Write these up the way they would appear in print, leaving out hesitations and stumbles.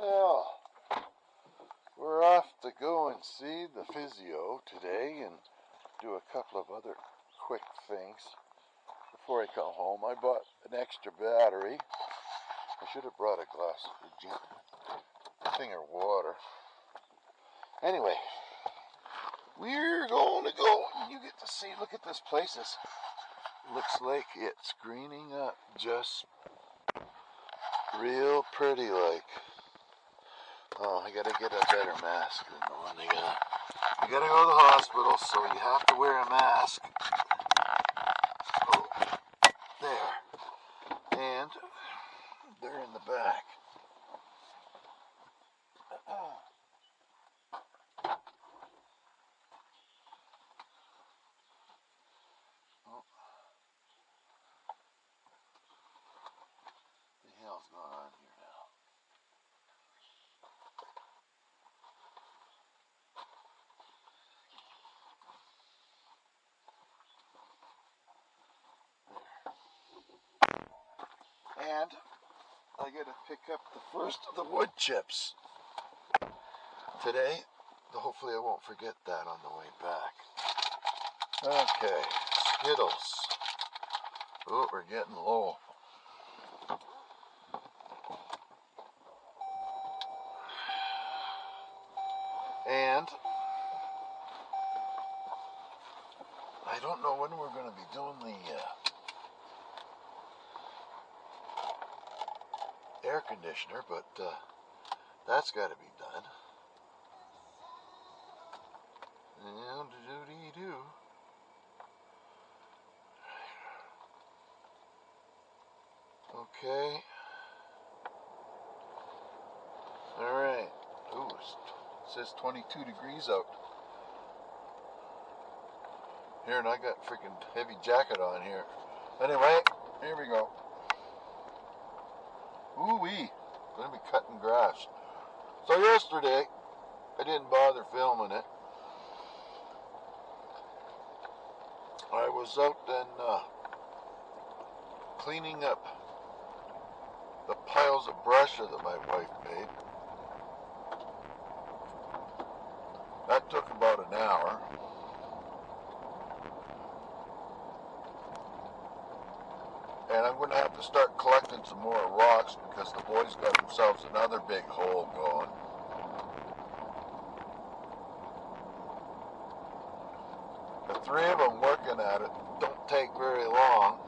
Well, we're off to go and see the physio today and do a couple of other quick things before I come home. I bought an extra battery. I should have brought a glass of thing of water. Anyway, we're going to go. You get to see, look at this place. It looks like it's greening up just real pretty like. Oh, I gotta get a better mask than the one they got. You gotta go to the hospital, so you have to wear a mask. Oh, there. And they're in the back. Oh. What the hell's going on here now? And I gotta pick up the first of the wood chips today. Hopefully I won't forget that on the way back. Okay, Skittles. Oh, we're getting low. And I don't know when we're going to be doing the air conditioner, but that's got to be done. And do-do-dee-doo. Okay. Alright. Ooh, it says 22 degrees out. Here, and I got freaking heavy jacket on here. Anyway, here we go. Ooh-wee. Gonna be cutting grass. So yesterday, I didn't bother filming it. I was out and cleaning up the piles of brush that my wife made. That took about an hour. And I'm going to have to start collecting some more rocks because the boys got themselves another big hole going. The three of them working at it don't take very long.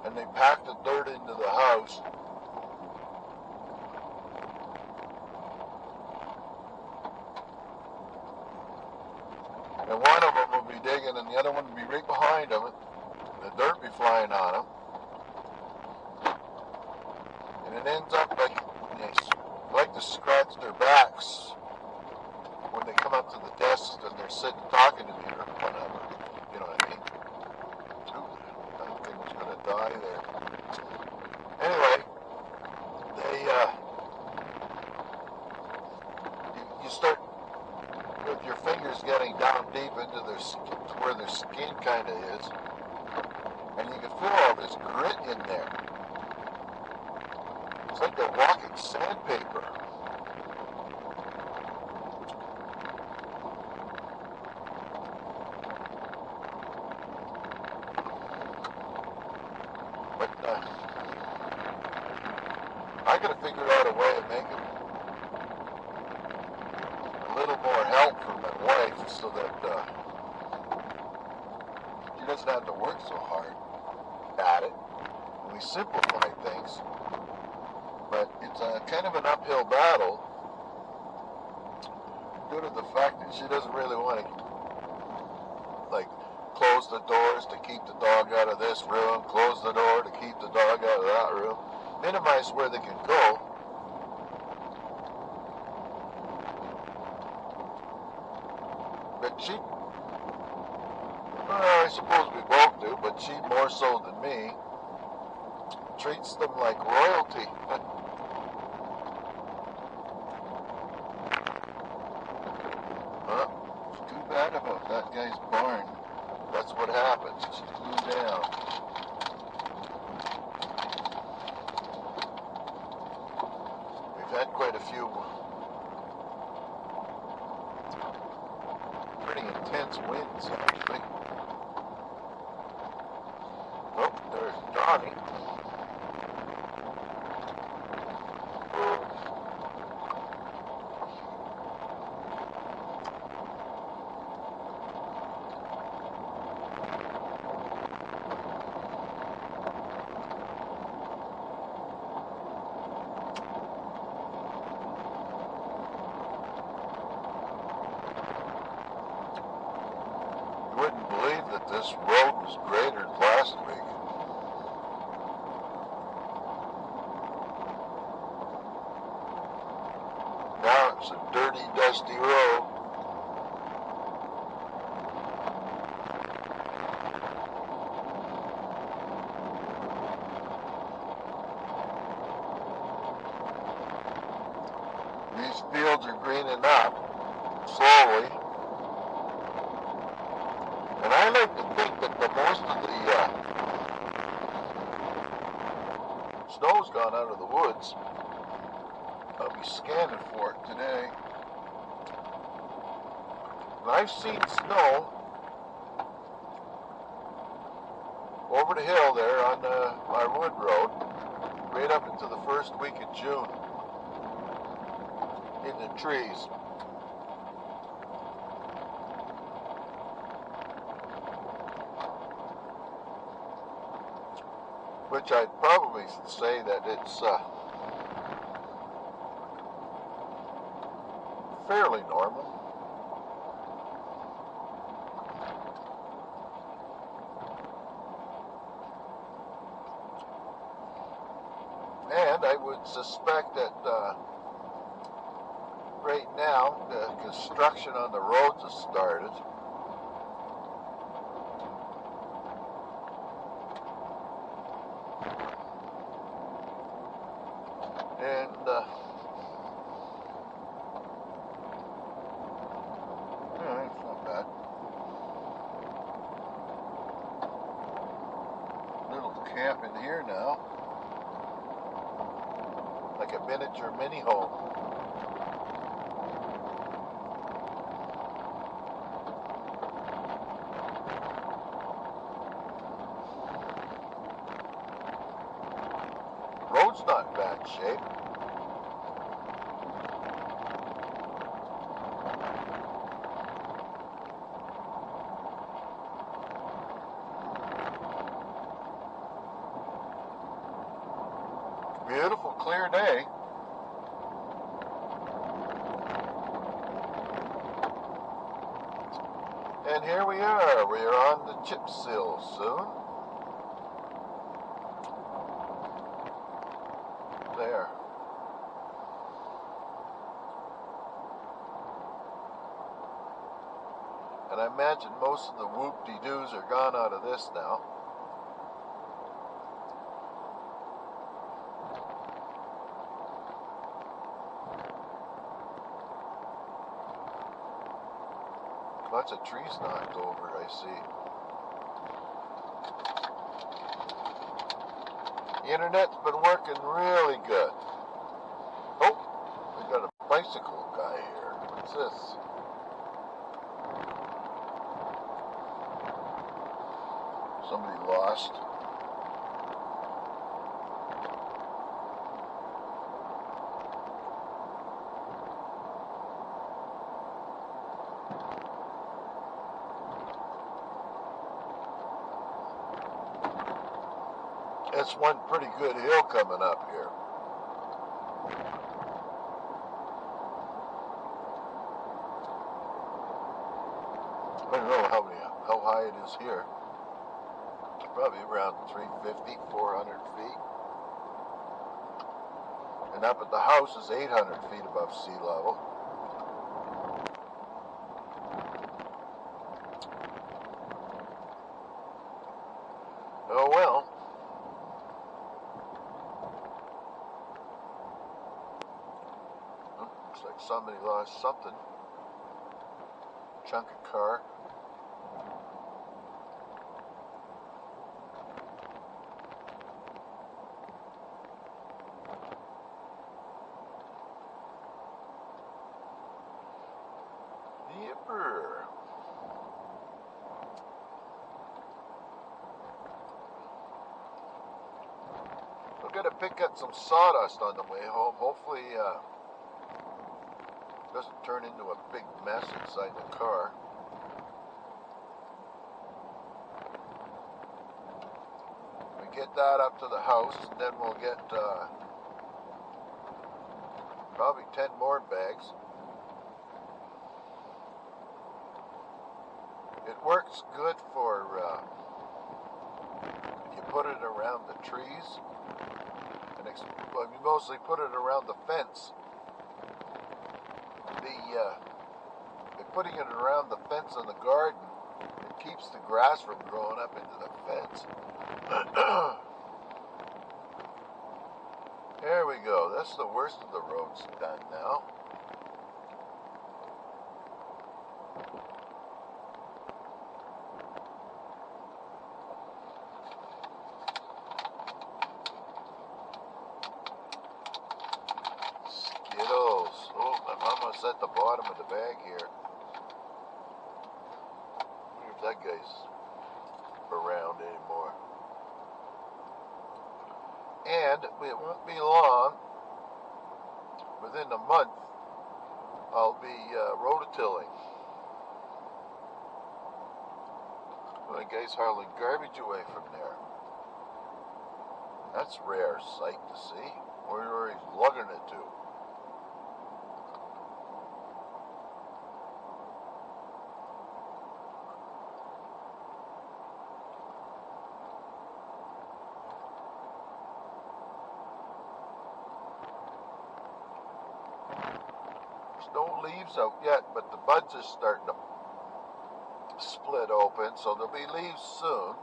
And they packed the dirt into the house. And one of them will be digging and the other one will be right behind them. The dirt be flying on them. And it ends up like they like to scratch their backs when they come up to the desk and they're sitting talking to me or whatever. You know what I mean? That thing was going to die there. Anyway, you start with your fingers getting down deep into their to where their skin kind of is, and you can feel all this grit in there. It's like they're walking sandpaper. I gotta figure out a way of making a little more help for my wife so that she doesn't have to work so hard at it. We simplify things, but it's a kind of an uphill battle due to the fact that she doesn't really want to like close the doors to keep the dog out of this room, close the door to keep the dog out of that room. Minimize where they can go. But she, well, I suppose we both do, but she more so than me, treats them like royalty. It's too bad about that guy's barn. That's what happens. She flew down. County. You wouldn't believe that this road was greater last week. Now it's a dirty, dusty road. These fields are greening up slowly. And I like to think that the most of the snow's gone out of the woods. I'll be scanning for it today. And I've seen snow over the hill there on our wood road, right up into the first week of June, in the trees. Which I'd probably say that it's fairly normal. And I would suspect that right now the construction on the roads has started. And yeah, it's not bad. Little camp in here now, like a miniature mini home. Road's not in bad shape. Beautiful, clear day. And here we are. We are on the chip sill soon. There. And I imagine most of the whoop-de-doos are gone out of this now. Lots of trees knocked over, I see. The internet's been working really good. Oh, we got a bicycle guy here. What's this? Somebody lost. That's one pretty good hill coming up here. I don't know how high it is here. Probably around 350, 400 feet. And up at the house is 800 feet above sea level. Oh well. Looks like somebody lost something. Chunk of car. Yipper. going to pick up some sawdust on the way home. Hopefully it doesn't turn into a big mess inside the car. We get that up to the house, and then we'll get probably 10 more bags. It works good for if you put it around the trees. Well, we mostly put it around the fence. Putting it around the fence in the garden, it keeps the grass from growing up into the fence. There we go. That's the worst of the roads done now. Skittles. Oh, I'm almost at the bottom of the bag here. I wonder if that guy's around anymore. And it won't be long. Within a month, I'll be rototilling. The guy's hauling garbage away from there. That's a rare sight to see. Where he's lugging it to. There's no leaves out yet, but the buds are starting to split open, so there'll be leaves soon.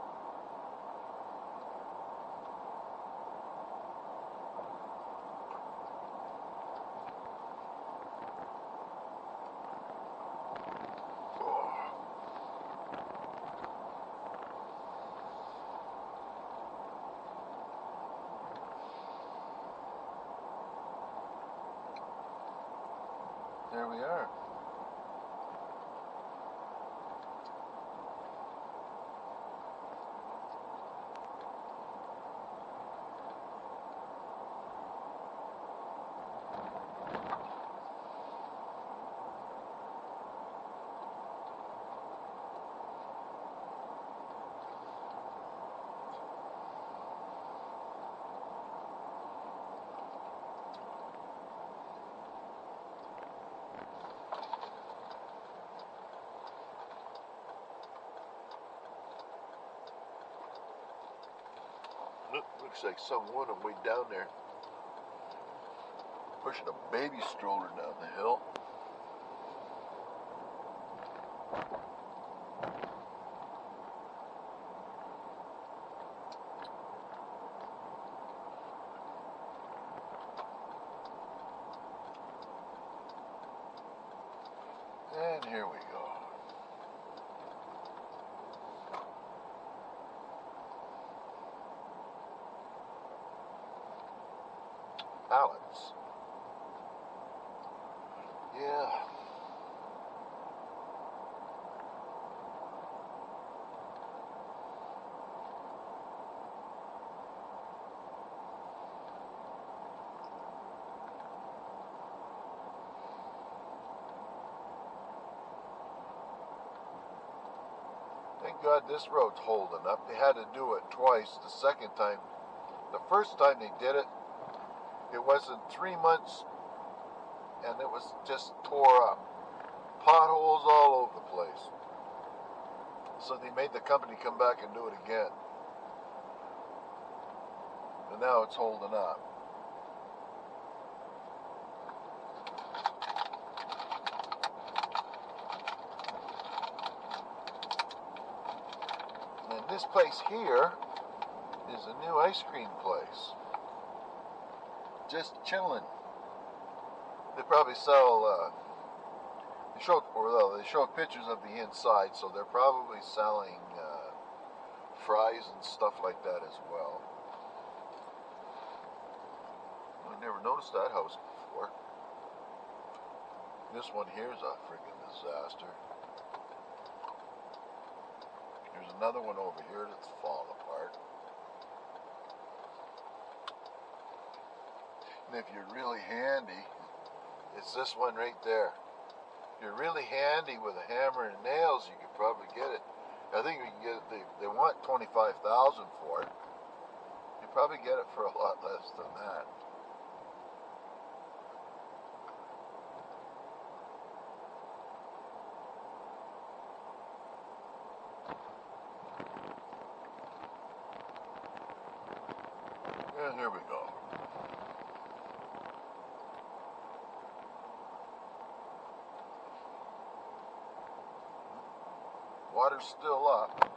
There we are. Looks like someone way down there pushing a baby stroller down the hill. And here we go. Pallets. Yeah. Thank God this road's holding up. They had to do it twice. The second time, the first time they did it, it wasn't 3 months and it was just tore up. Potholes all over the place. So they made the company come back and do it again. And now it's holding up. And this place here is a new ice cream place. Just chilling. They probably sell, they showed pictures of the inside, so they're probably selling fries and stuff like that as well. I never noticed that house before. This one here is a freaking disaster. There's another one over here that's falling apart. And if you're really handy, it's this one right there. If you're really handy with a hammer and nails, you could probably get it. I think we can get it. They want $25,000 for it. You probably get it for a lot less than that. And here we go. Water's still up.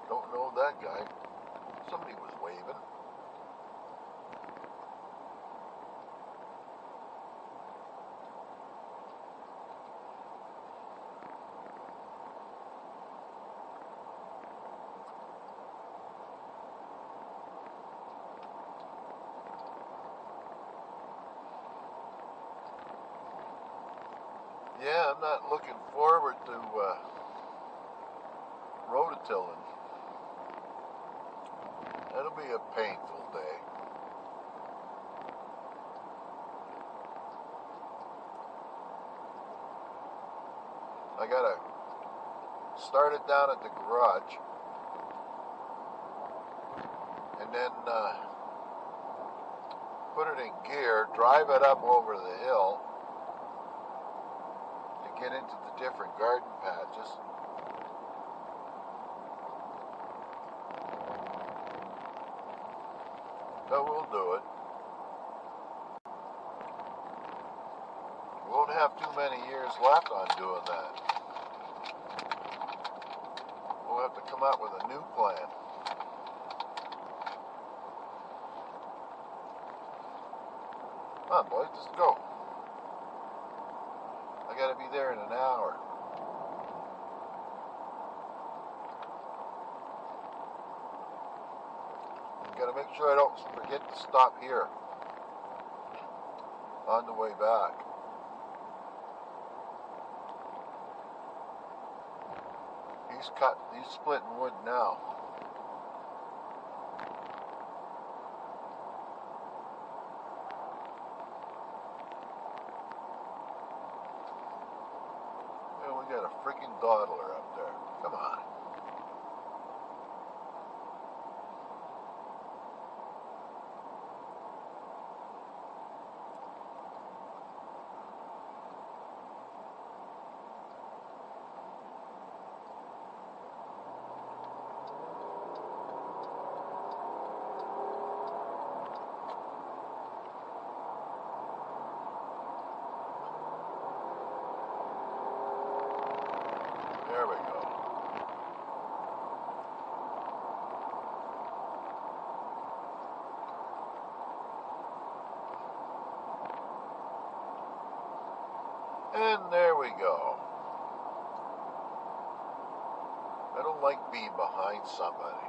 Don't know that guy. Somebody was waving. Yeah, I'm not looking forward to rototilling. That'll be a painful day. I gotta start it down at the garage and then put it in gear, drive it up over the hill to get into the different garden patches. But we'll do it. We won't have too many years left on doing that. We'll have to come up with a new plan. Come on, boys, let's go. I gotta be there in an hour. Gotta make sure I don't forget to stop here on the way back. He's splitting wood now. And we got a freaking dawdler up there. Come on. There we go. And there we go. I don't like being behind somebody.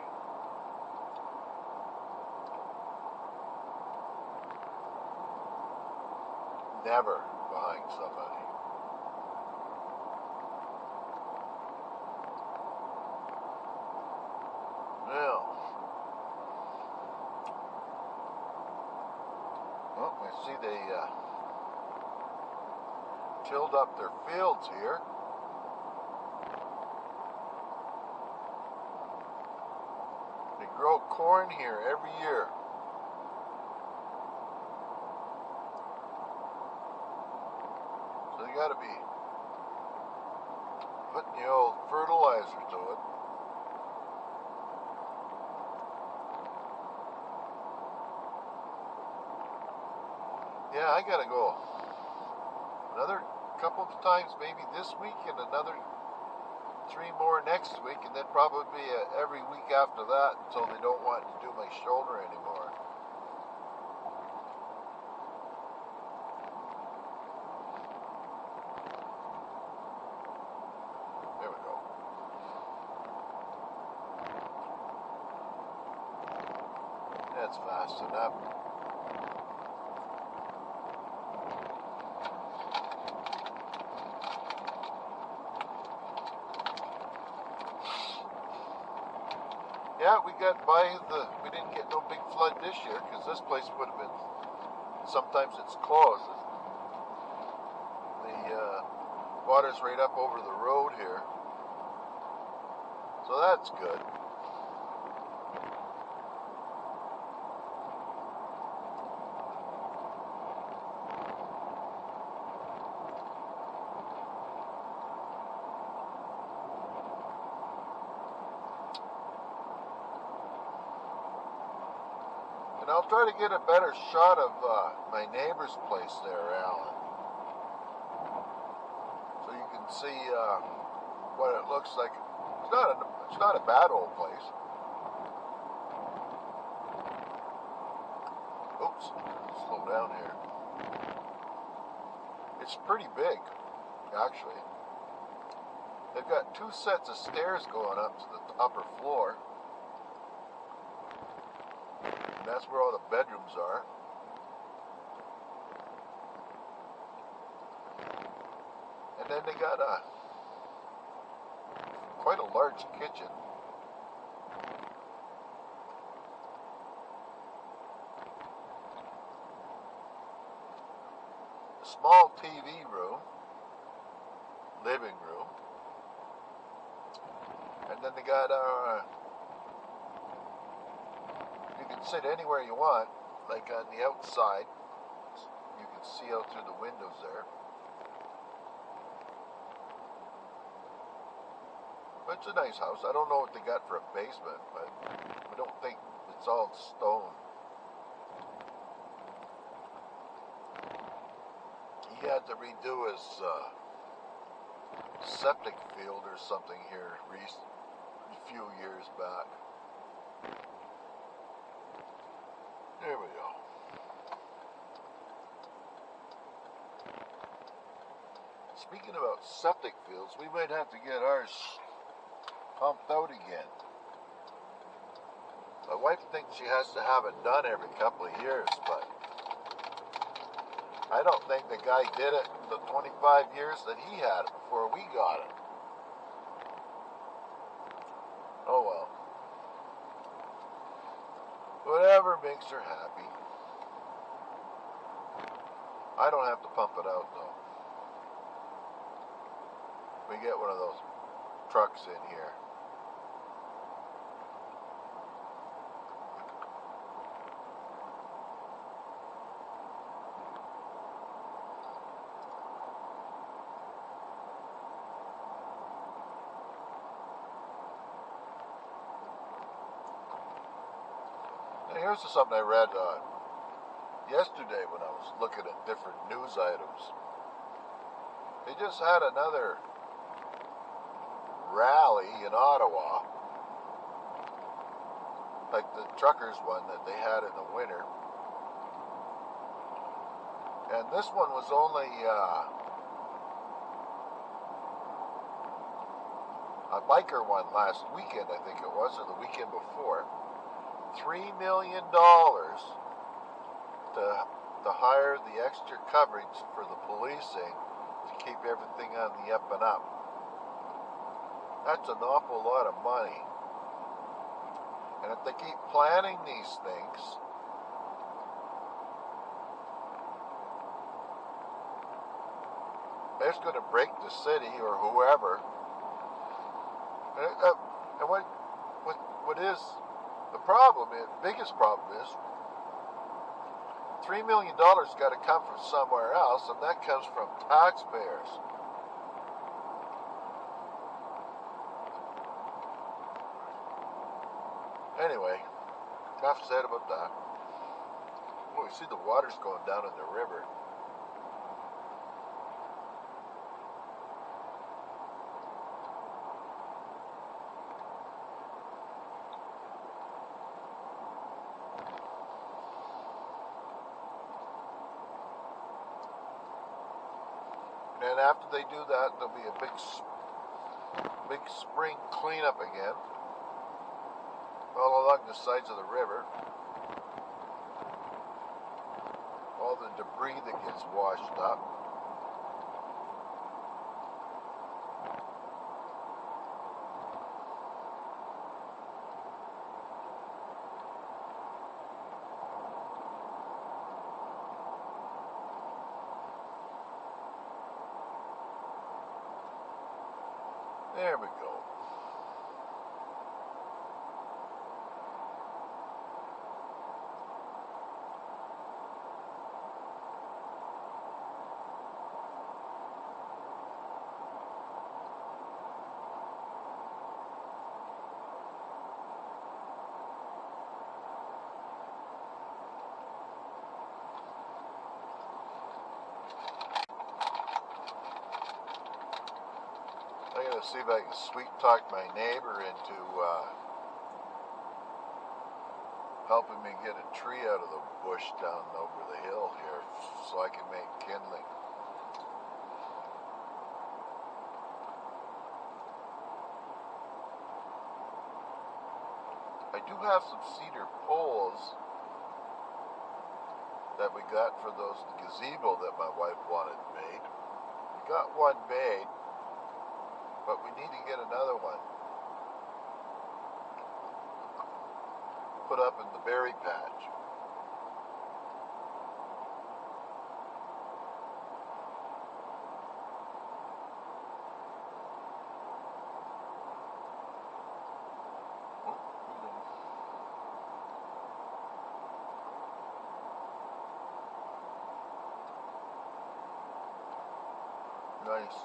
Never behind somebody. Now, well, I see they tilled up their fields here. They grow corn here every year. So they gotta be putting the old fertilizer to it. Yeah, I gotta go another couple of times, maybe this week, and another 3 more next week, and then probably every week after that until they don't want to do my shoulder anymore. There we go. That's fast enough. Yeah, we didn't get no big flood this year because this place would have been, sometimes it's closed. The water's right up over the road here. So that's good. And I'll try to get a better shot of my neighbor's place there, Alan. So you can see what it looks like. It's not a bad old place. Oops, slow down here. It's pretty big, actually. They've got 2 sets of stairs going up to the upper floor. And that's where all the bedrooms are. And then they got quite a large kitchen. A small TV room, living room. And then they got you can sit anywhere you want, like on the outside. You can see out through the windows there. But it's a nice house. I don't know what they got for a basement, but I don't think it's all stone. He had to redo his septic field or something here a few years back. There we go. Speaking about septic fields, we might have to get ours pumped out again. My wife thinks she has to have it done every couple of years, but I don't think the guy did it the 25 years that he had it before we got it. Oh well. Whatever makes her happy. I don't have to pump it out though. We get one of those trucks in here. Now here's something I read yesterday when I was looking at different news items. They just had another rally in Ottawa, like the truckers one that they had in the winter. And this one was only a biker one last weekend, I think it was, or the weekend before. $3 million to hire the extra coverage for the policing to keep everything on the up and up. That's an awful lot of money. And if they keep planning these things, it's going to break the city or whoever. And what is the problem? The biggest problem is $3 million got to come from somewhere else, and that comes from taxpayers. Anyway, enough said about that. Oh, you see the water's going down in the river. And after they do that, there'll be a big spring cleanup again, all along the sides of the river. All the debris that gets washed up. There we go. I'm going to see if I can sweet talk my neighbor into helping me get a tree out of the bush down over the hill here so I can make kindling. I do have some cedar poles that we got for those gazebo that my wife wanted made. We got one made, but we need to get another one put up in the berry patch. Nice.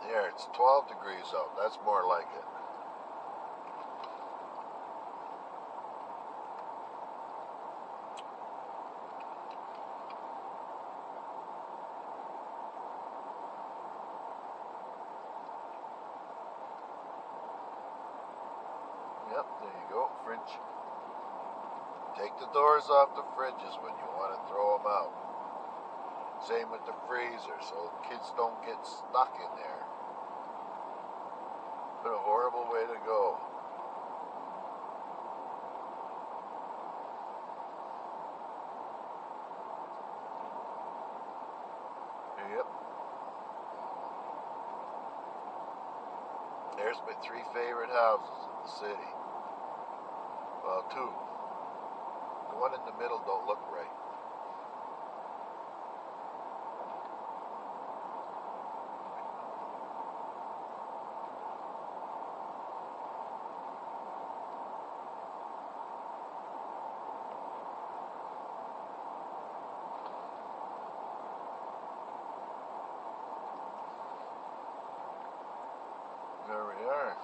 There, it's 12 degrees out. That's more like it. Yep, there you go, fridge. Take the doors off the fridges when you want to throw them out. Same with the freezer, so kids don't get stuck in there. What a horrible way to go. Yep. There's my 3 favorite houses in the city. Well, 2. The one in the middle don't look right. There we are.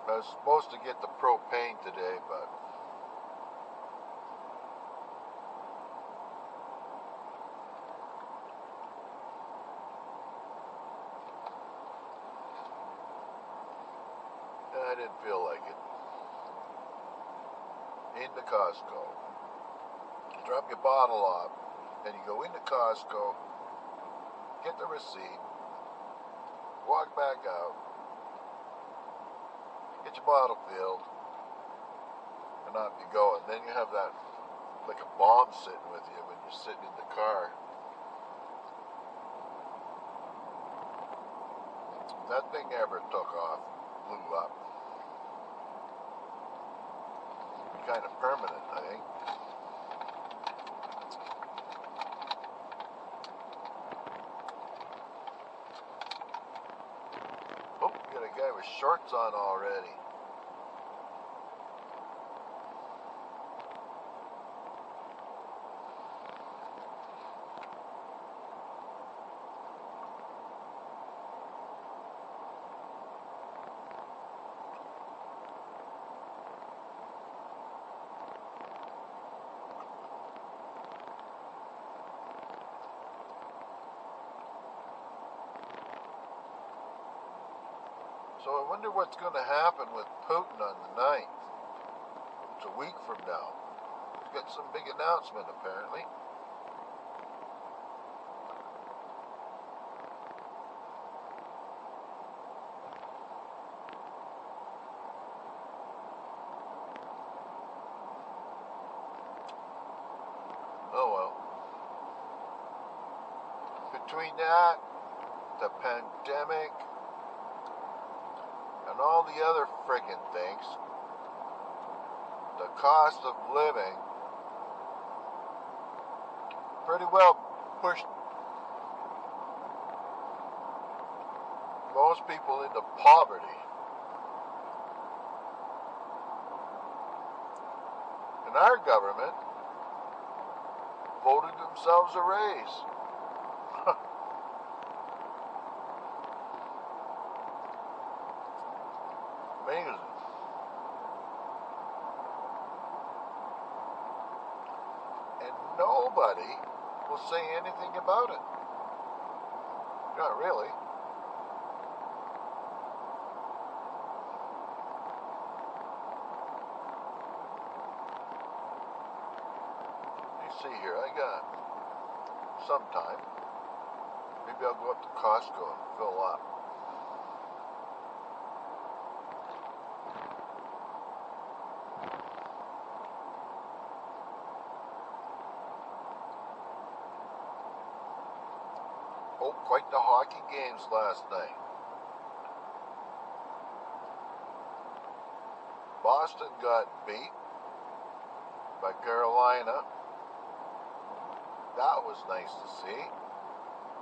I was supposed to get the propane today, but I didn't feel like it. Into Costco. Drop your bottle off, then you go into Costco, get the receipt, walk back out, get your bottle filled, and off you go. And then you have that, like a bomb sitting with you when you're sitting in the car. If that thing ever took off, blew up. Kind of permanent, I think. Oh, we got a guy with shorts on already. So I wonder what's going to happen with Putin on the 9th. It's a week from now. He's got some big announcement apparently. Oh well. Between that, the pandemic, and all the other friggin' things, the cost of living pretty well pushed most people into poverty. And our government voted themselves a raise. Amazing. And nobody will say anything about it. Not really. You see here, I got some time. Maybe I'll go up to Costco and fill up. Oh, quite the hockey games last night. Boston got beat by Carolina. That was nice to see.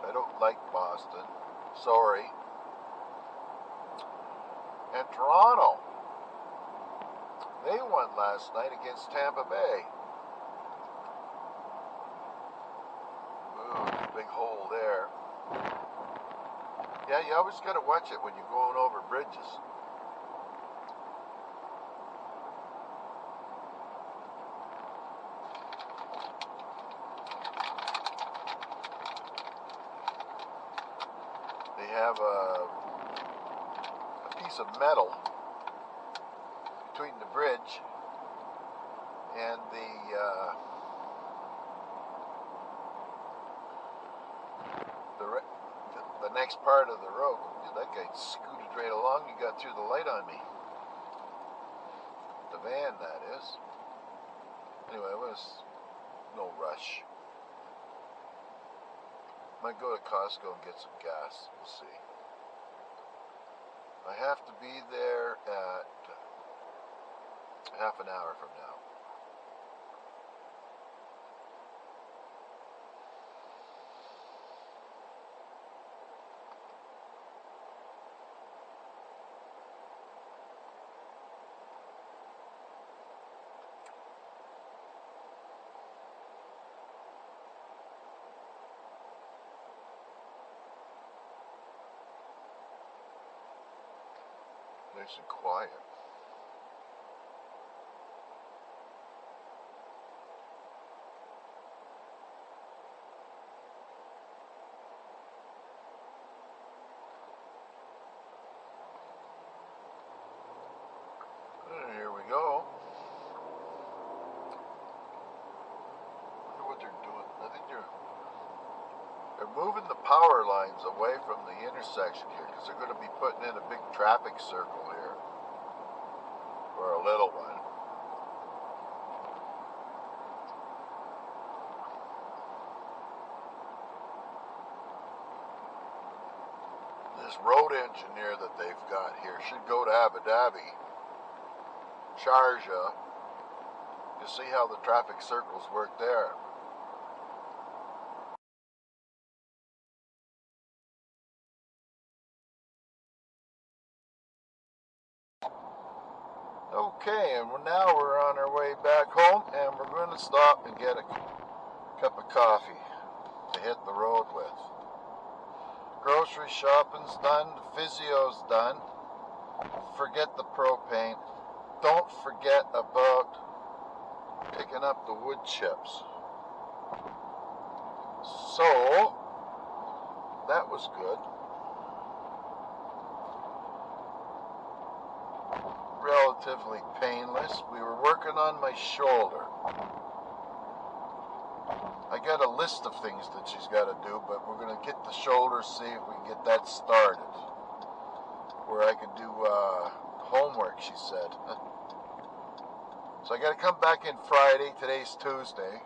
I don't like Boston. Sorry. And Toronto, they won last night against Tampa Bay. Ooh, big hole there. Yeah, you always gotta watch it when you're going over bridges. They have a piece of metal between the bridge and the next part of the road. That guy scooted right along. He got through the light on me. The van, that is. Anyway, it was no rush. Might go to Costco and get some gas. We'll see. I have to be there at half an hour from now. Nice and quiet. And here we go. Wonder what they're doing. I think they're moving the power lines away from the intersection here because they're going to be putting in a big traffic circle here. Or a little one. This road engineer that they've got here should go to Abu Dhabi, Sharjah, to see how the traffic circles work there. Okay, and now we're on our way back home, and we're going to stop and get a cup of coffee to hit the road with. Grocery shopping's done, the physio's done. Forget the propane. Don't forget about picking up the wood chips. So, that was good. relatively painless. We were working on my shoulder. I got a list of things that she's got to do, but we're going to get the shoulder, see if we can get that started. Where I can do homework, she said. So I got to come back in Friday. Today's Tuesday.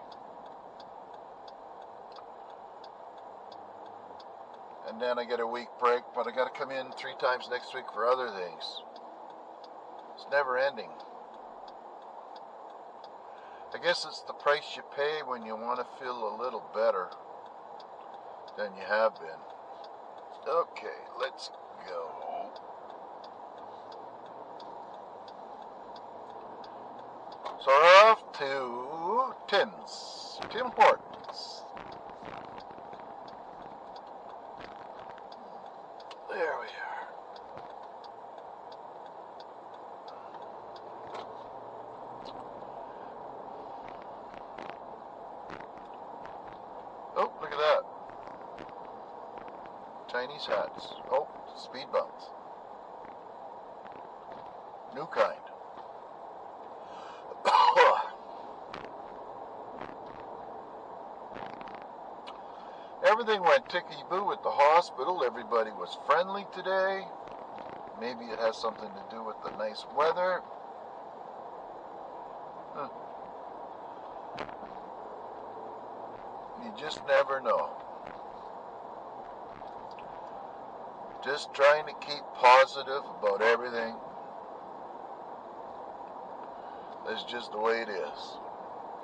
And then I get a week break, but I got to come in 3 times next week for other things. It's never ending. I guess it's the price you pay when you want to feel a little better than you have been. Okay, let's go. So we're off to Tim Hortons. There we are. Oh, look at that. Chinese hats. Oh, speed bumps. New kind. Everything went tickety-boo at the hospital. Everybody was friendly today. Maybe it has something to do with the nice weather. You just never know. Just trying to keep positive about everything. That's just the way it is.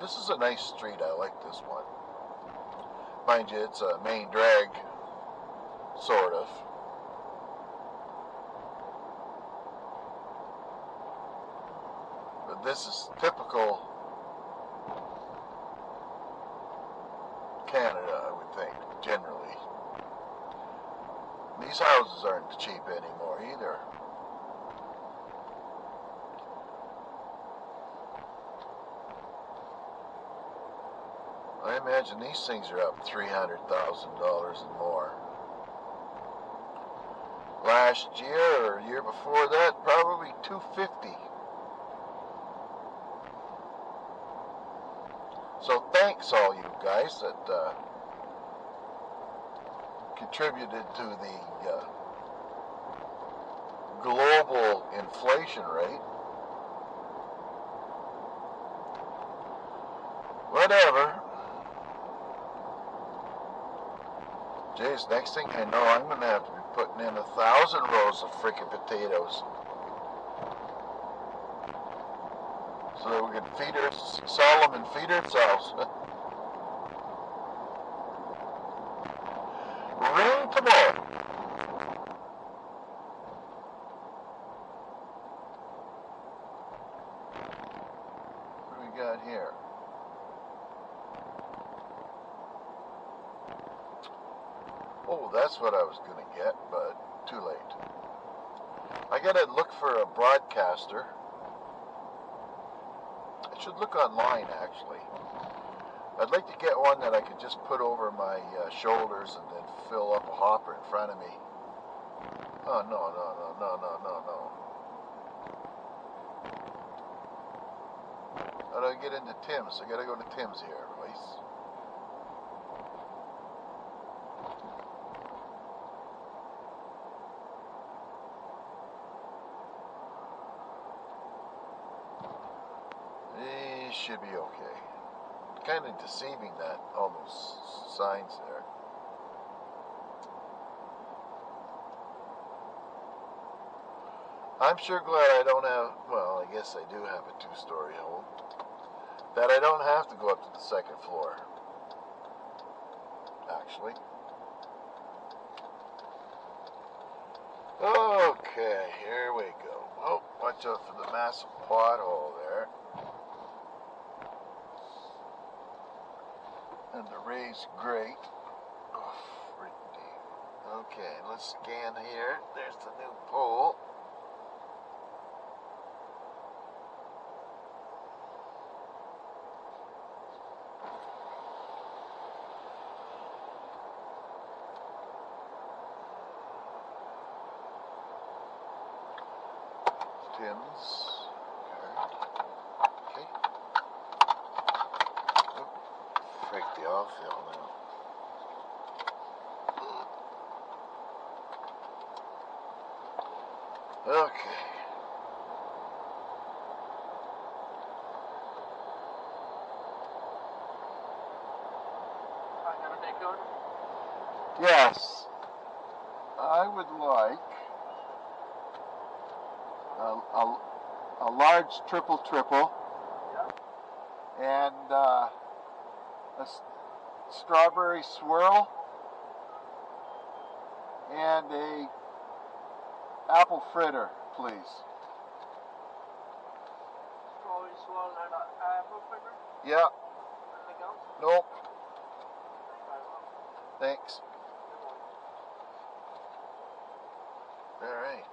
This is a nice street. I like this one. Mind you, it's a main drag, sort of. But this is typical Canada, I would think, generally. These houses aren't cheap anymore either. I imagine these things are up $300,000 and more. Last year or year before that, probably $250,000. So thanks all you guys that contributed to the global inflation rate. Whatever. Jeez, next thing I know, I'm going to have to be putting in 1,000 rows of freaking potatoes. So that we can sell them and feed ourselves. Rain tomorrow. What do we got here? Oh, that's what I was going to get, but too late. I got to look for a broadcaster. I should look online, actually. I'd like to get one that I could just put over my shoulders and then fill up a hopper in front of me. Oh, no. How do I get into Tim's? I got to go to Tim's here, boys. Should be okay. Kind of deceiving that, all those signs there. I'm sure glad I don't have, well, I guess I do have a 2-story home, that I don't have to go up to the 2nd floor, actually. Okay, here we go. Oh, watch out for the massive pothole there. And the raised grate. Oh, freaking. Okay, let's scan here. There's the new pole. Tim's. mouthfeel now. Okay. Yes, I would like a large triple and a strawberry swirl and a apple fritter, please. Strawberry swirl and an apple fritter? Yeah. Anything else? Nope. Thanks. Alright,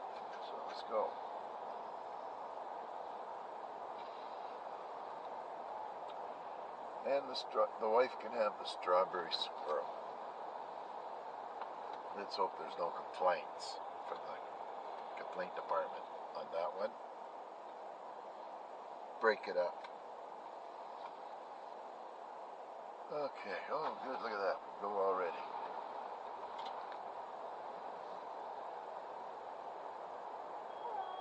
so let's go. And the wife can have the strawberry swirl. Let's hope there's no complaints from the complaint department on that one. Break it up. Okay, oh good, look at that. Go already.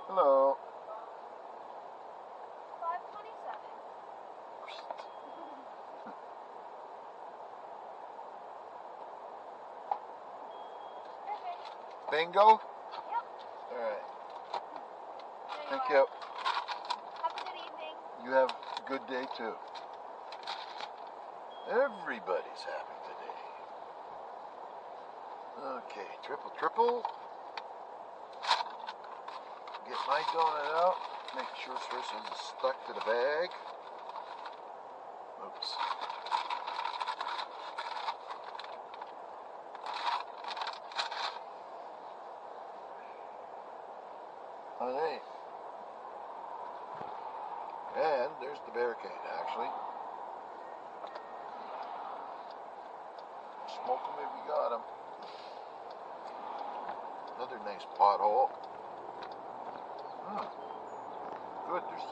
Hello. 527. Bingo? Yep. Alright. There Thank you you. are. Have a good evening. You have a good day too. Everybody's happy today. Okay, triple. Get my donut out. Make sure this isn't stuck to the bag. Oops. Alright. And there's the barricade, actually. Smoke them if you got them. Another nice pothole. Good, there's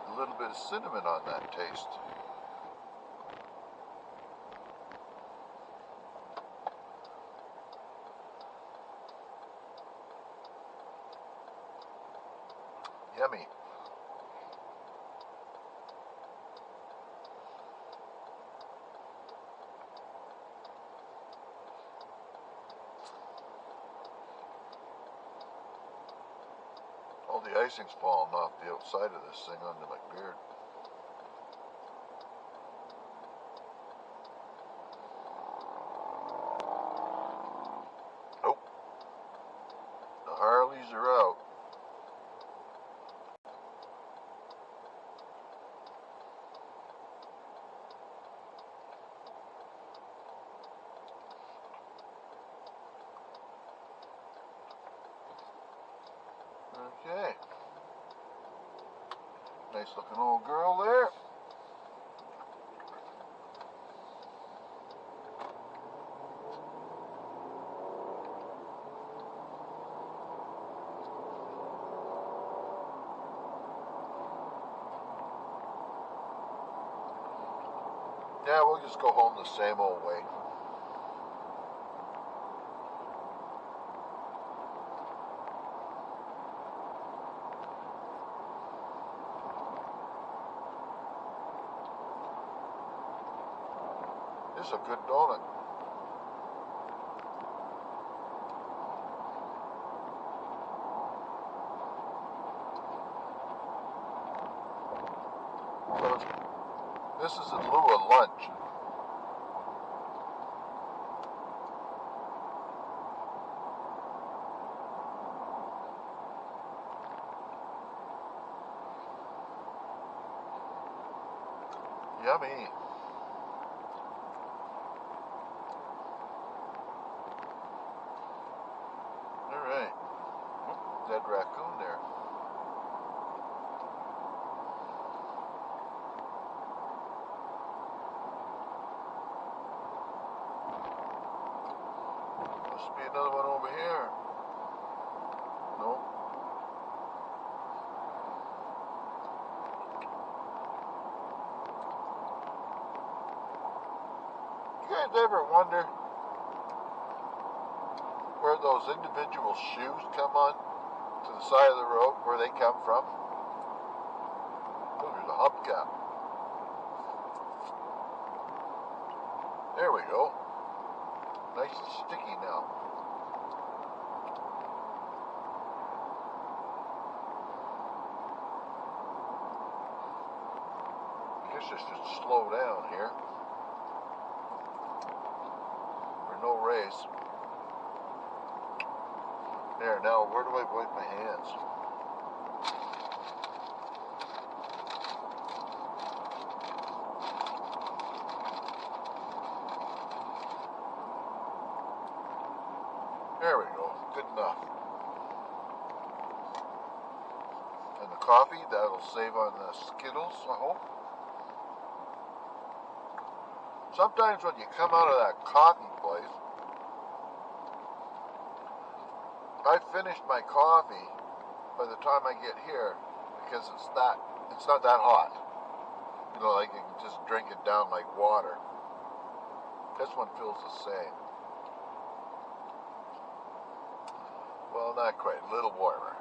a little bit of cinnamon on that taste. Yummy. All the icing's falling off the outside of this thing onto my beard. Nope. The Harleys are out. Okay. Nice looking old girl there. Yeah, we'll just go home the same old way. This is a good donut. So this is in lieu of lunch. Yummy. Alright. Dead raccoon there. Must be another one over here. Nope. guys ever wonder where those individual shoes come on to the side of the road, where they come from? Look, there's a hubcap. There we go. Nice and sticky now. I guess I should slow down here for no race. There, now where do I wipe my hands? There we go, good enough. And the coffee, that'll save on the Skittles, I hope. Sometimes when you come out of that coffee place, I finish my coffee by the time I get here because it's not that hot. You know, like you can just drink it down like water. This one feels the same. Well, not quite, a little warmer.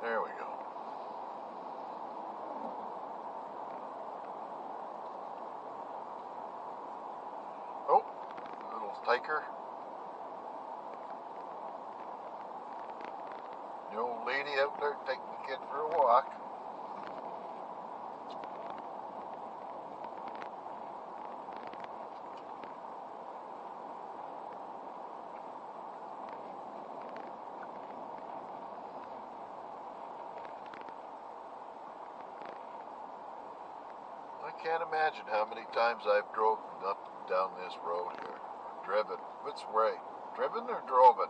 There we go. Oh, a little tiker. The old lady out there taking the kid for a walk. I can't imagine how many times I've drove up and down this road here. Driven. Which way? Driven or drove it?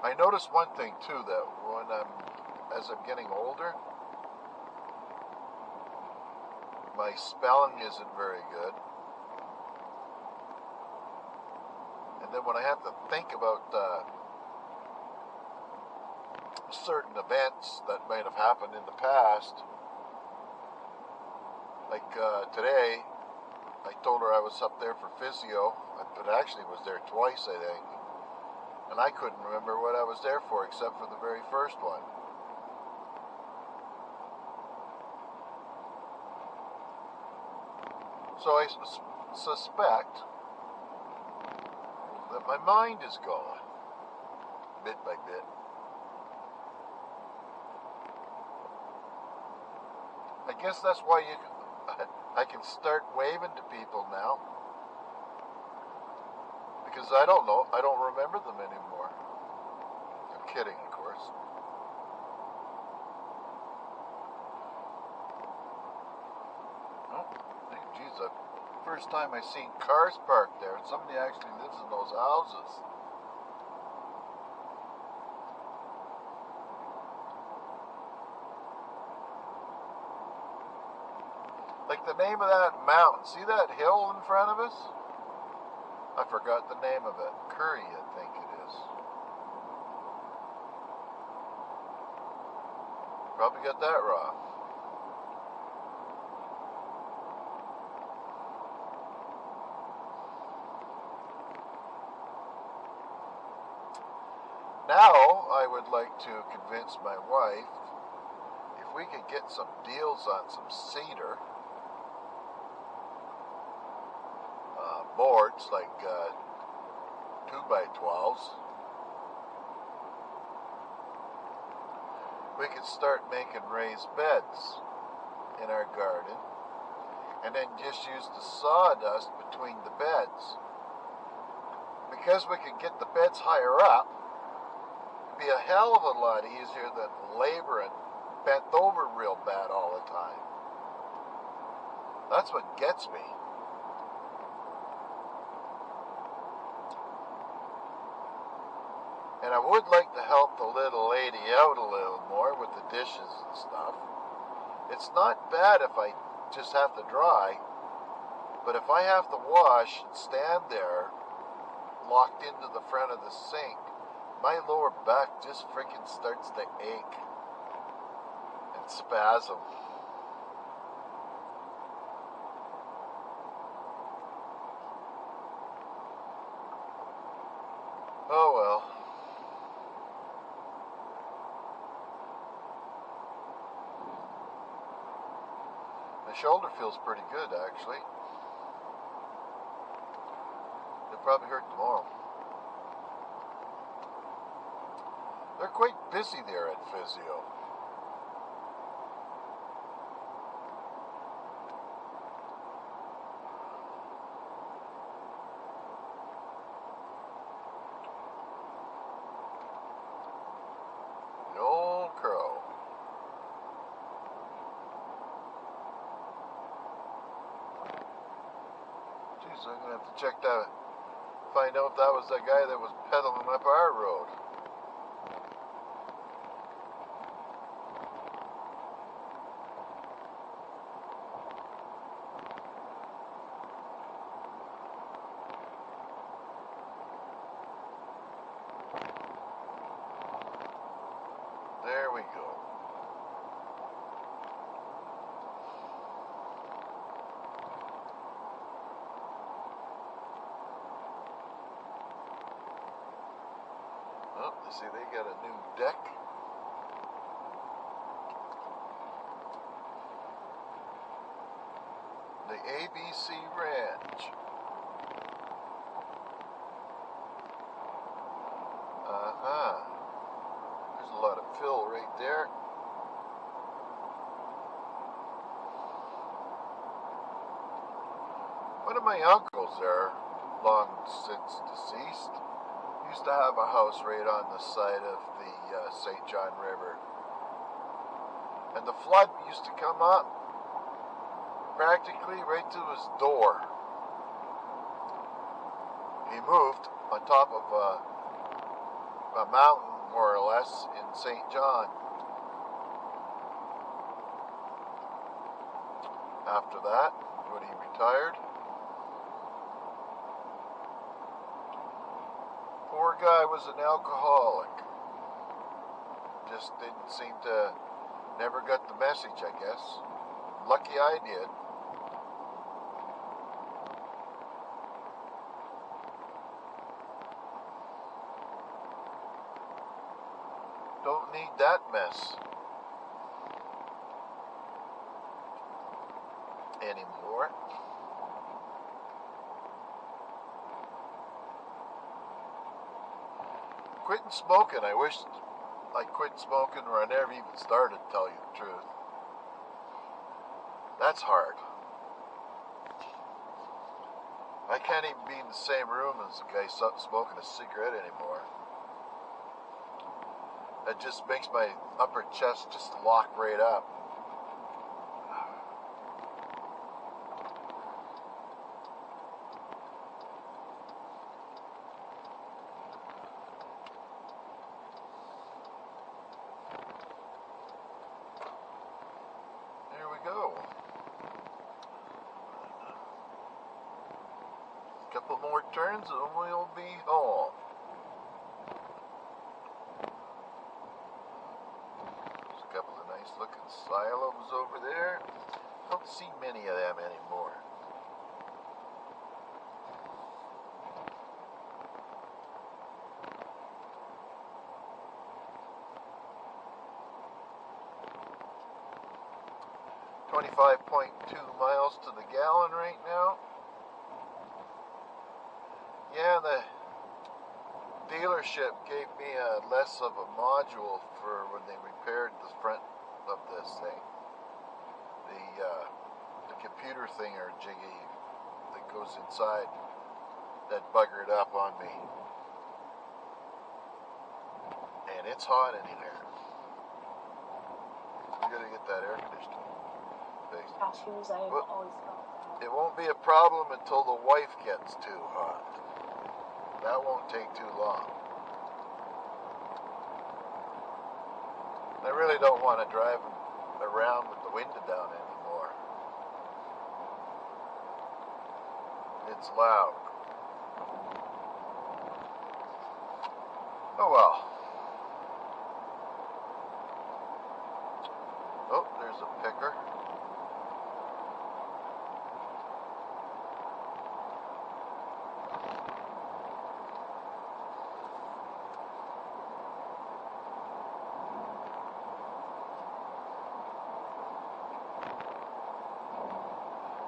I noticed one thing too, that as I'm getting older, my spelling isn't very good. And then when I have to think about certain events that might have happened in the past, like today, I told her I was up there for physio, but actually was there twice, I think. And I couldn't remember what I was there for except for the very first one. So I suspect that my mind is going, bit by bit. I guess that's why I can start waving to people now. Because I don't know, I don't remember them anymore. I'm kidding, of course. Oh, geez, the first time I seen cars parked there, and somebody actually lives in those houses. Like the name of that mountain, see that hill in front of us? I forgot the name of it. Curry, I think it is. Probably got that wrong. Now, I would like to convince my wife if we could get some deals on some cedar boards, like 2x12s, we could start making raised beds in our garden and then just use the sawdust between the beds. Because we could get the beds higher up, it'd be a hell of a lot easier than laboring bent over real bad all the time. That's what gets me. And I would like to help the little lady out a little more with the dishes and stuff. It's not bad if I just have to dry, but if I have to wash and stand there locked into the front of the sink my lower back just freaking starts to ache and spasm. Oh well. My shoulder feels pretty good, actually. It'll probably hurt tomorrow. They're quite busy there at Physio. The old crow. Geez, I'm gonna have to check that. Find out if that was the guy that was pedaling up our road. There we go. Oh, you see they got a new deck. The ABC Ranch. Uh-huh. There's a lot of fill right there. One of my uncles there, long since deceased, used to have a house right on the side of the St. John River. And the flood used to come up practically right to his door. He moved on top of a mountain, more or less, in St. John. After that, when he retired, poor guy was an alcoholic. Just didn't seem to, never got the message, I guess. Lucky I did. Don't need that mess anymore. Quitting smoking, I wish I quit smoking or I never even started, to tell you the truth. That's hard. I can't even be in the same room as the guy smoking a cigarette anymore. That just makes my upper chest just lock right up. There we go. A couple more turns and we'll be home. There's a couple of nice looking silos over there. Don't see many of them anymore. .2 miles to the gallon right now. Yeah, the dealership gave me a less of a module for when they repaired the front of this thing. The computer thing or jiggy that goes inside that buggered up on me. And it's hot in here. We gotta get that air conditioning fixed. Cashews, I Well, always felt that. it won't be a problem until the wife gets too hot. That won't take too long. I really don't want to drive around with the window down anymore. It's loud. Oh well. Oh, there's a picker.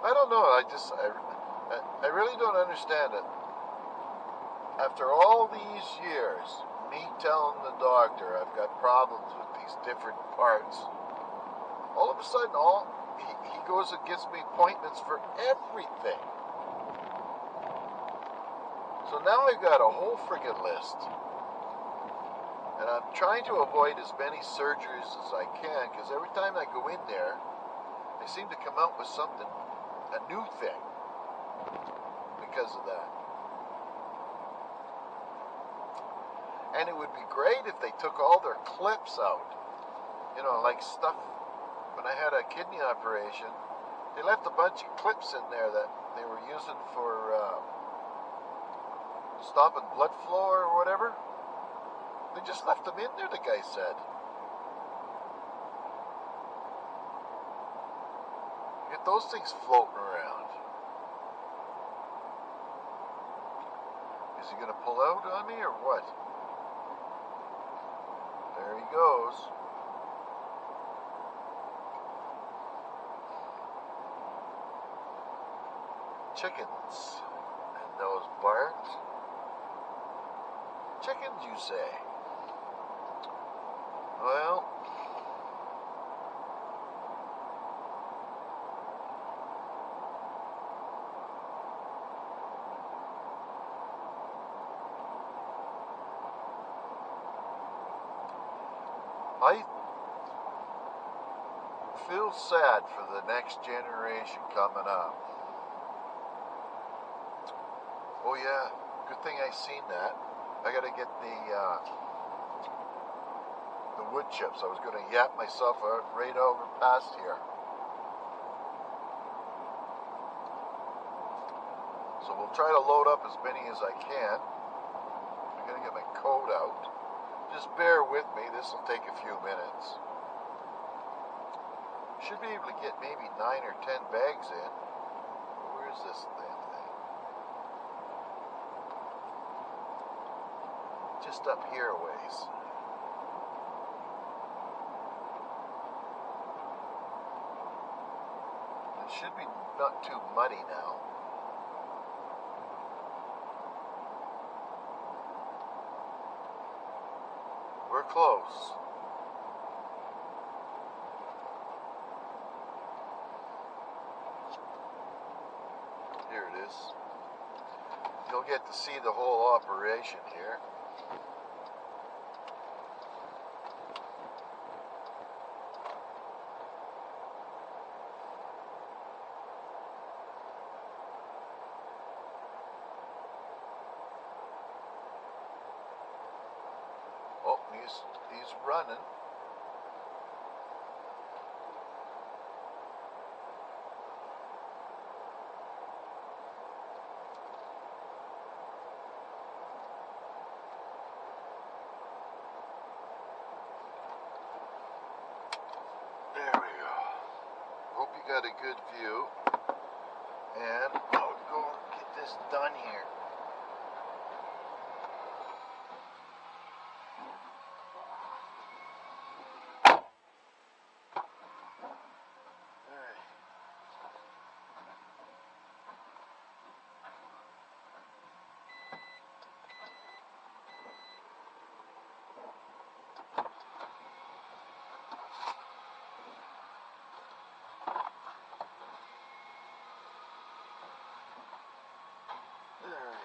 I don't know. I really don't understand it. After all these years, me telling the doctor I've got problems with these different parts, all of a sudden, he goes and gives me appointments for everything. So now I've got a whole friggin' list. And I'm trying to avoid as many surgeries as I can, because every time I go in there, they seem to come out with something, a new thing, because of that. And it would be great if they took all their clips out. You know, like stuff, when I had a kidney operation, they left a bunch of clips in there that they were using for stopping blood flow or whatever. They just left them in there, the guy said. Get those things floating around. Is he going to pull out on me or what? There he goes. Chickens. And those barked. Chickens, you say? Well, I feel sad for the next generation coming up. Oh yeah, good thing I seen that. I gotta get the wood chips. I was gonna yap myself right over past here. So we'll try to load up as many as I can. I'm gonna get my coat out. Just bear with me, this will take a few minutes. Should be able to get maybe 9 or 10 bags in. Where's this damn thing? Just up here a ways. It should be not too muddy now. We're close. Here it is. You'll get to see the whole operation here. Oh, he's running. There we go. Hope you got a good view. And I'll go get this done here. There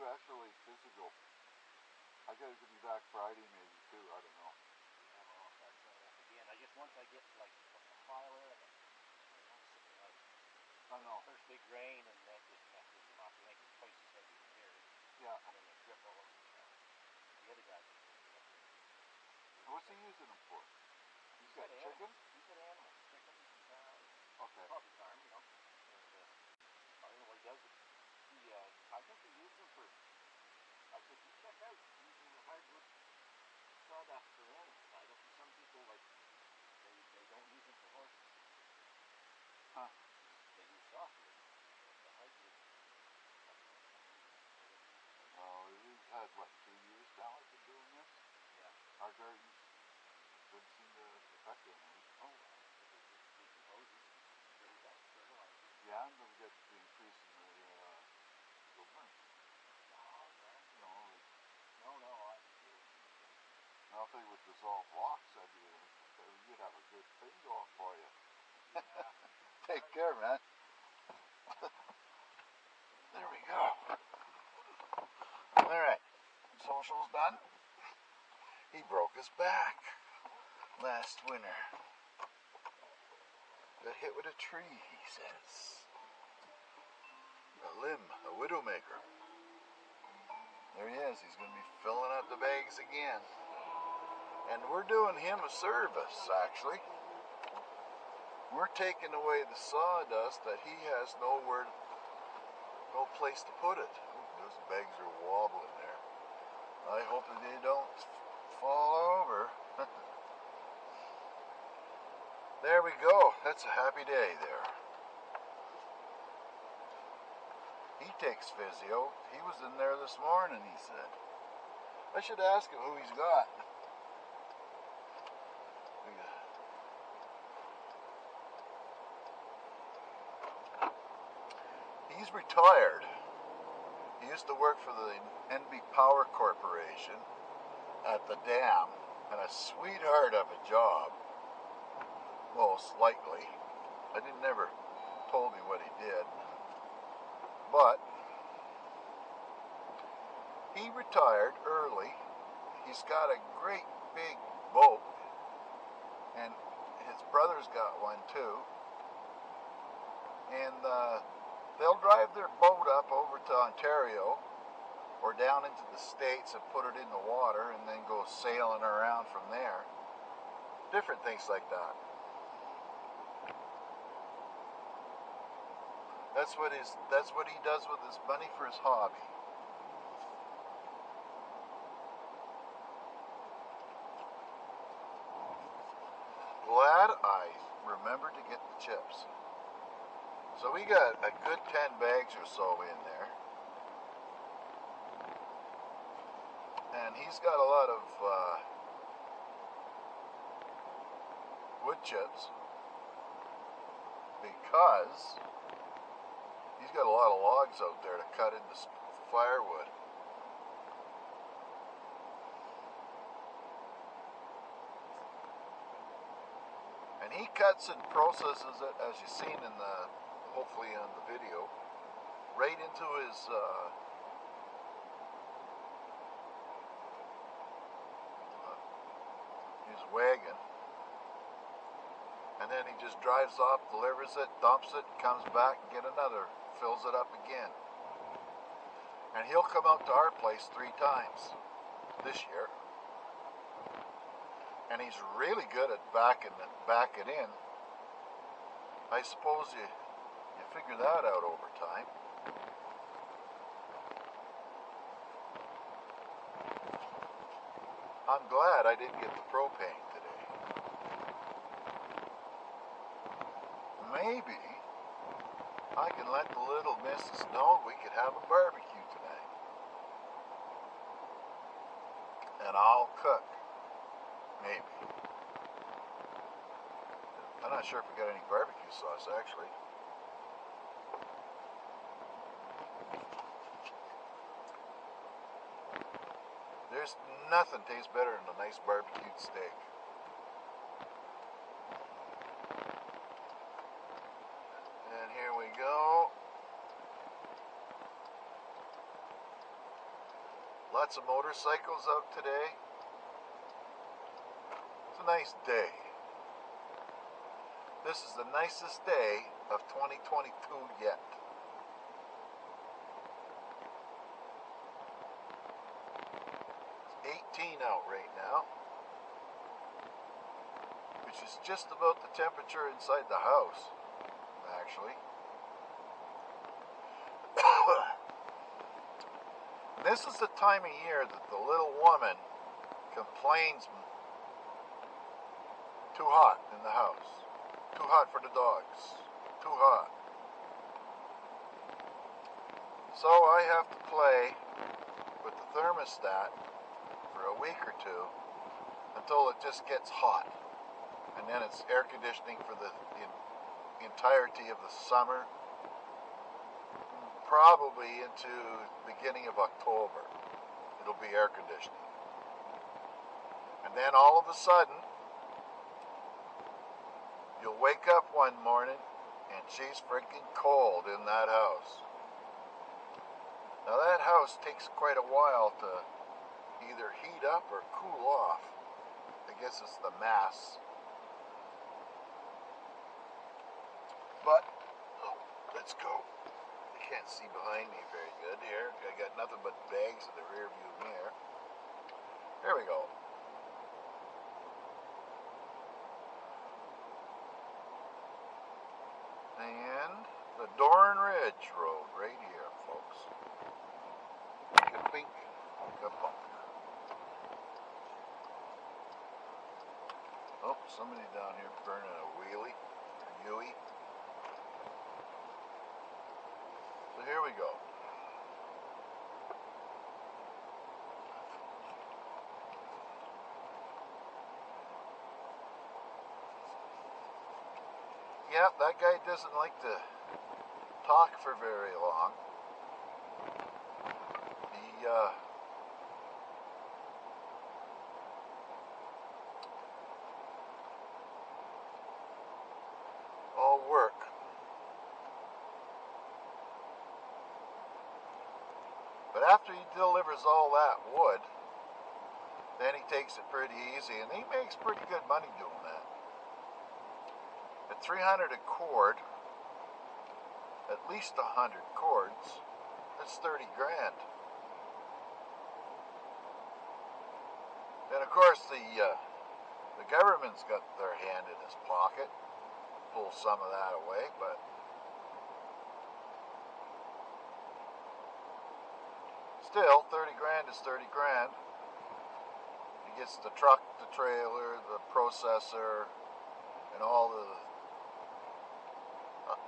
actually physical. I gotta be back Friday maybe too. I don't know. Again, I just once I get like a pile of it, I know. first big rain and that just messes them up. They make it twice as heavy as here. Yeah. And then they drip all over the other guy. What's he using them for? He's got chicken? He's got animals, chickens and cows. Okay. Probably farm, you know. And, I don't know what he does. I think he uses them for. I said, you check out using the hardwood sawdust for animals. I don't. Some people like they don't use them for horses. Huh. They use softwood. The hardwood. We've had what, 2 years now I've been doing this? Yeah. Our gardens didn't seem to affect it any. Oh, decomposes. Really bad fertilizer. Yeah, and then we got the increase in the burn. Oh, yeah. You know, like, No. now if they would dissolve rocks, you'd have a good thing going for you. Yeah. Take care, man. There we go. Alright, social's done. He broke his back last winter. Got hit with a tree, he says. A limb, a widowmaker. There he is. He's going to be filling up the bags again. And we're doing him a service, actually. We're taking away the sawdust that he has no place to put it. Ooh, those bags are wobbling there. I hope that they don't fall over. There we go. That's a happy day there. He takes physio. He was in there this morning, he said. I should ask him who he's got. He's retired. He used to work for the NB Power Corporation at the dam, and a sweetheart of a job, most likely. I never told me what he did, but he retired early. He's got a great big boat, and his brother's got one too, and they'll drive their boat up over to Ontario or down into the States and put it in the water and then go sailing around from there. Different things like that. That's what he does with his money for his hobby. Glad I remembered to get the chips. So we got a good 10 bags or so in there. And he's got a lot of wood chips because he's got a lot of logs out there to cut into firewood. And he cuts and processes it, as you've seen in hopefully in the video, right into his wagon, and then he just drives off, delivers it, dumps it, comes back and get another, fills it up again. And he'll come out to our place 3 times this year, and he's really good at backing in. I suppose you figure that out over time. I'm glad I didn't get the propane today. Maybe I can let the little missus know we could have a barbecue tonight. And I'll cook. Maybe. I'm not sure if we got any barbecue sauce, actually. There's nothing tastes better than a nice barbecued steak. And here we go. Lots of motorcycles out today. It's a nice day. This is the nicest day of 2022 yet. It's 18 out right now, which is just about the temperature inside the house, actually. This is the time of year that the little woman complains too hot in the house. Too hot for the dogs. Too hot. So I have to play with the thermostat for a week or two until it just gets hot. And then it's air conditioning for the entirety of the summer. Probably into the beginning of October. It'll be air conditioning. And then all of a sudden, you'll wake up one morning and she's freaking cold in that house. Now that house takes quite a while to either heat up or cool off. I guess it's the mass. But, let's go. I can't see behind me very good here. I got nothing but bags in the rear view mirror. There we go. And the Dorn Ridge Road right here, folks. Ka-pink, ka-punk. Oh, somebody down here burning a wheelie, or Yui. So here we go. Yeah, that guy doesn't like to talk for very long. He, all work. But after he delivers all that wood, then he takes it pretty easy, and he makes pretty good money doing that. At $300 a cord, at least 100 cords, that's 30 grand. And of course the government's got their hand in his pocket, pull some of that away, but still, 30 grand is 30 grand. He gets the truck, the trailer, the processor, and all the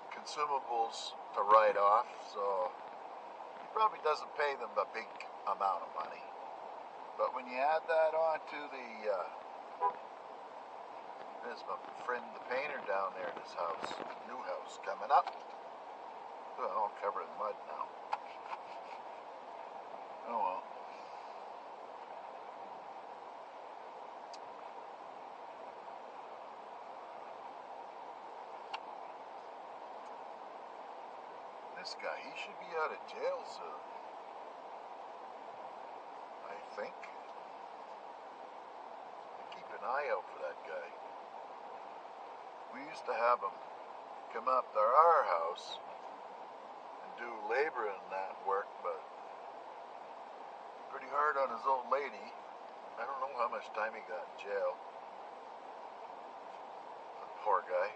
consumables to write off, so he probably doesn't pay them a big amount of money. But when you add that on to there's my friend the painter down there in his house, new house coming up. Oh, all covered in mud now. Oh well. This guy, he should be out of jail soon. I think. Keep an eye out for that guy. We used to have him come up to our house and do labor in that work, but pretty hard on his old lady. I don't know how much time he got in jail. The poor guy.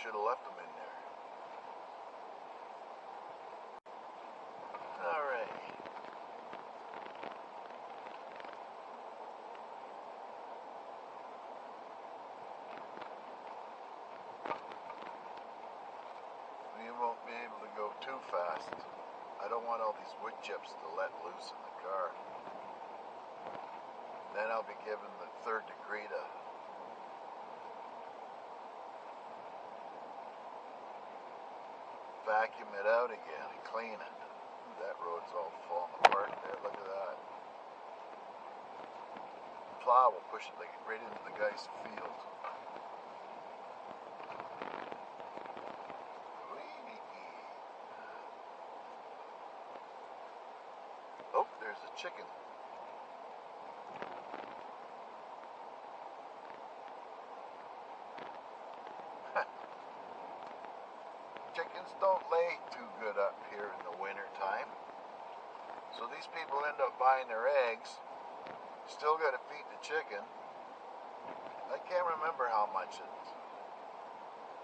Should have left him in there. Alright. We won't be able to go too fast. I don't want all these wood chips to let loose in the car. Then I'll be given the third degree to vacuum it out again and clean it. Ooh, that road's all falling apart there. Look at that. The plow will push it like right into the guy's field. chicken. Chickens don't lay too good up here in the winter time. So these people end up buying their eggs. Still got to feed the chicken. I can't remember how much it's.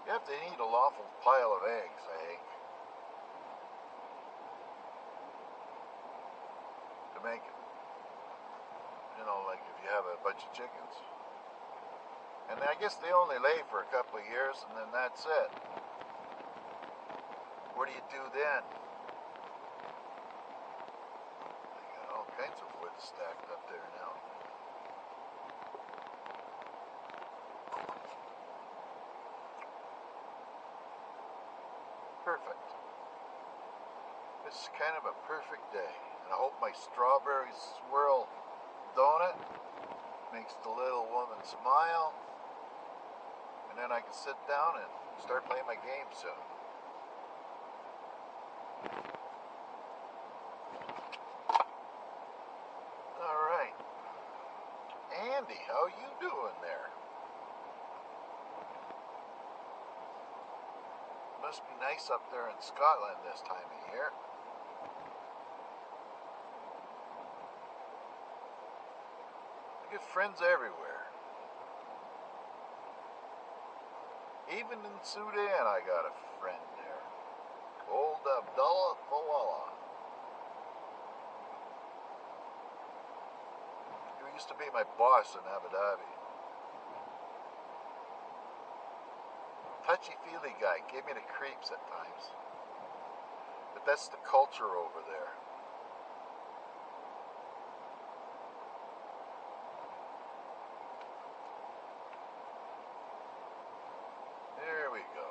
You have to eat a lawful pile of eggs, I think, to make it. You know, like if you have a bunch of chickens. And I guess they only lay for a couple of years and then that's it. What do you do then? They got all kinds of wood stacked up there now. Perfect. This is kind of a perfect day. And I hope my strawberry swirl donut makes the little woman smile. And then I can sit down and start playing my game soon. Alright. Andy, how you doing there? Must be nice up there in Scotland this time of year. I get friends everywhere. Even in Sudan I got a friend there. Old Abdullah Falala. He used to be my boss in Abu Dhabi. Touchy-feely guy, gave me the creeps at times. But that's the culture over there. There we go.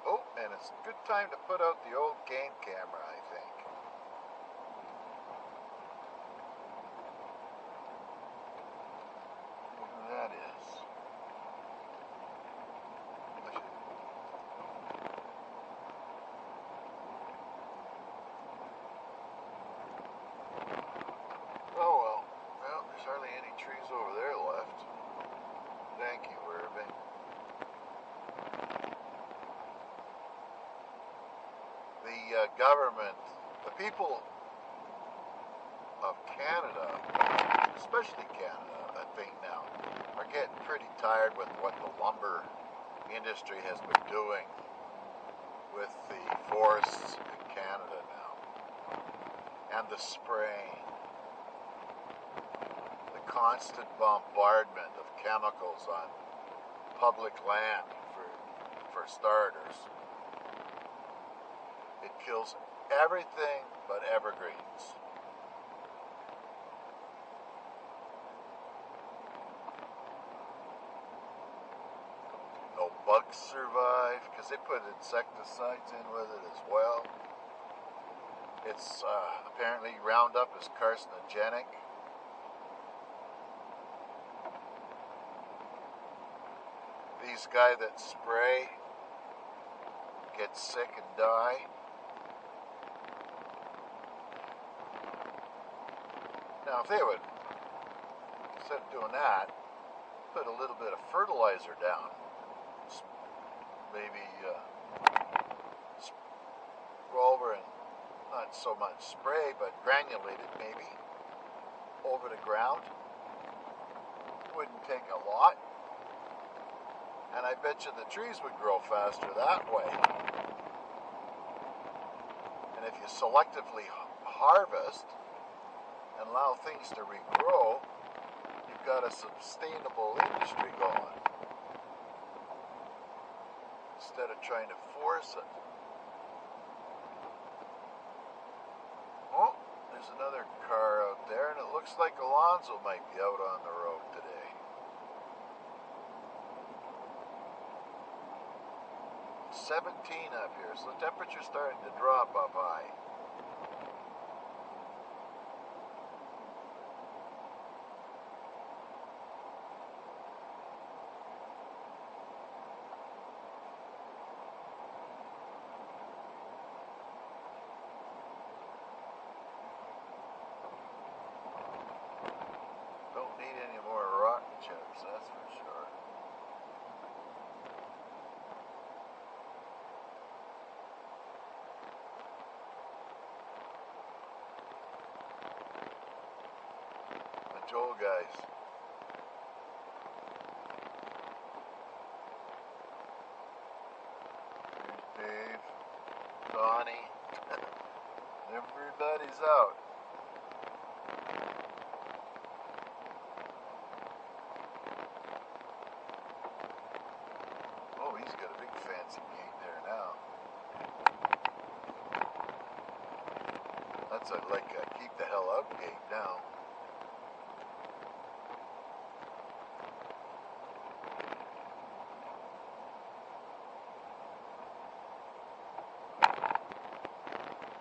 Oh, and it's a good time to put out the old game camera, I think. Who that is. Oh well. Well, there's hardly any trees over there left. Thank you, Irving. The government, the people of Canada, especially Canada, I think now, are getting pretty tired with what the lumber industry has been doing with the forests in Canada now. And the spraying. The constant bombardment of chemicals on public land, for starters. It kills everything but evergreens. No bugs survive because they put insecticides in with it as well. It's apparently Roundup is carcinogenic. These guys that spray get sick and die. Now, if they would, instead of doing that, put a little bit of fertilizer down. Maybe roll over and not so much spray, but granulated maybe over the ground. Wouldn't take a lot. And I bet you the trees would grow faster that way. And if you selectively harvest and allow things to regrow, you've got a sustainable industry going. Instead of trying to force it. Oh, there's another car out there, and it looks like Alonzo might be out on the road today. It's 17 up here, so the temperature's starting to drop up high. Joel guys. Here's Dave, Donnie. Everybody's out. Oh, he's got a big fancy gate there now. That's like a keep the hell out gate now.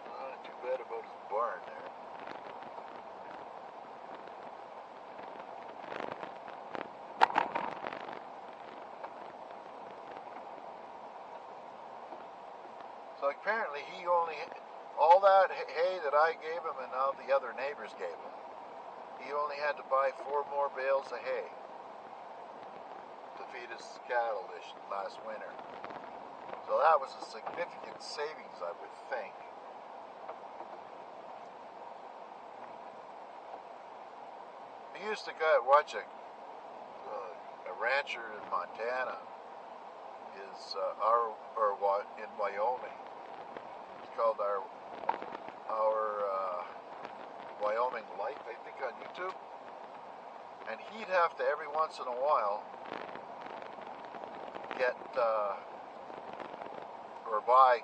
Not too bad about his barn there. So apparently he only, all that hay that I gave him and all the other neighbors gave him, he only had to buy 4 more bales of hay to feed his cattle this last winter. So that was a significant savings, I would think. I used to go watch a rancher in Montana is in Wyoming. It's called our Wyoming Life, I think, on YouTube. And he'd have to every once in a while get or buy,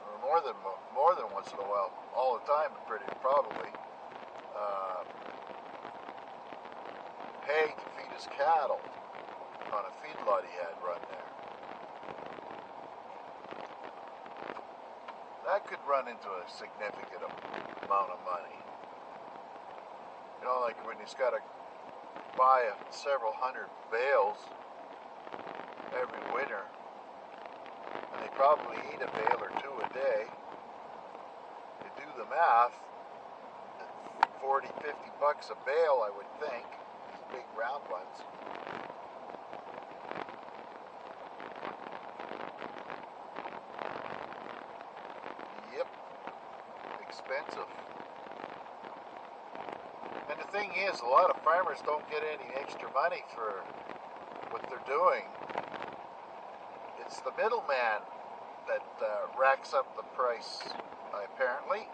or more than once in a while, all the time, pretty probably, hay to feed his cattle on a feedlot he had run there. That could run into a significant amount of money. You know, like when he's got to buy several hundred bales every winter, and they probably eat a bale or 2 a day. You do the math, 40, 50 bucks a bale, I would think, these big round ones. Yep, expensive. And the thing is, a lot of farmers don't get any extra money for what they're doing. It's the middleman that racks up the price, apparently.